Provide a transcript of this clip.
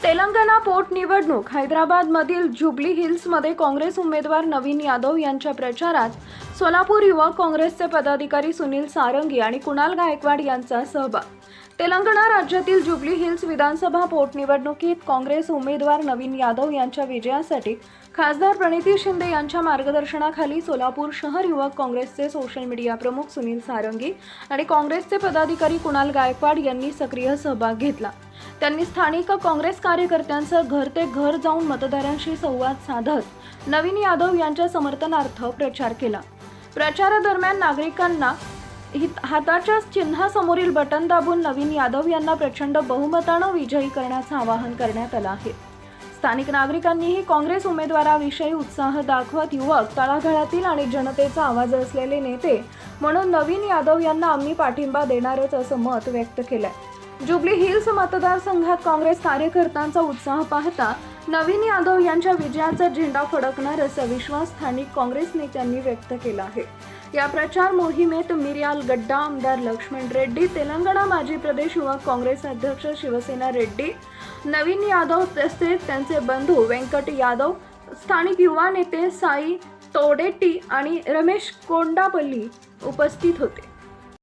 तेलंगणा पोटनिवडणूक हैदराबादमधील जुबली हिल्समध्ये काँग्रेस उमेदवार नवीन यादव यांच्या प्रचारात सोलापूर युवक काँग्रेसचे पदाधिकारी सुनील सारंगी आणि कुणाल गायकवाड यांचा सहभाग। तेलंगणा राज्यातील जुबली हिल्स विधानसभा पोटनिवडणुकीत काँग्रेस उमेदवार नवीन यादव यांच्या विजयासाठी खासदार प्रणिती शिंदे यांच्या मार्गदर्शनाखाली सोलापूर शहर युवक काँग्रेसचे सोशल मीडिया प्रमुख सुनील सारंगी आणि काँग्रेसचे पदाधिकारी कुणाल गायकवाड यांनी सक्रिय सहभाग घेतला। त्यांनी स्थानिक काँग्रेस कार्यकर्त्यांसह घर ते घर जाऊन मतदारांशी संवाद साधत नवीन यादव यांच्या समर्थनार्थ प्रचार केला। प्रचारादरम्यान नागरिकांना हाताच्या चिन्हासमोरील बटन दाबून नवीन यादव यांना प्रचंड बहुमताने विजयी करण्याचे आवाहन करण्यात आले आहे। स्थानिक नागरिकांनीही काँग्रेस उमेदवाराविषयी उत्साह दाखवत युवक तळागाळातील आणि जनतेचा आवाज असलेले नेते म्हणून नवीन यादव यांना आम्ही पाठिंबा देणारच असं मत व्यक्त केलंय। जुबली हिल्स मतदारसंघात काँग्रेस कार्यकर्त्यांचा उत्साह पाहता नवीन यादव यांच्या विजयाचा झेंडा फडकणार असा विश्वास स्थानिक काँग्रेस नेत्यांनी व्यक्त केला आहे। या प्रचार मोहिमेत मिर्याल गड्डा, आमदार लक्ष्मण रेड्डी, तेलंगणा माजी प्रदेश युवक काँग्रेस अध्यक्ष शिवसेना रेड्डी, नवीन यादव तसेच त्यांचे बंधू वेंकट यादव, स्थानिक युवा नेते साई तोडेट्टी आणि रमेश कोंडापल्ली उपस्थित होते।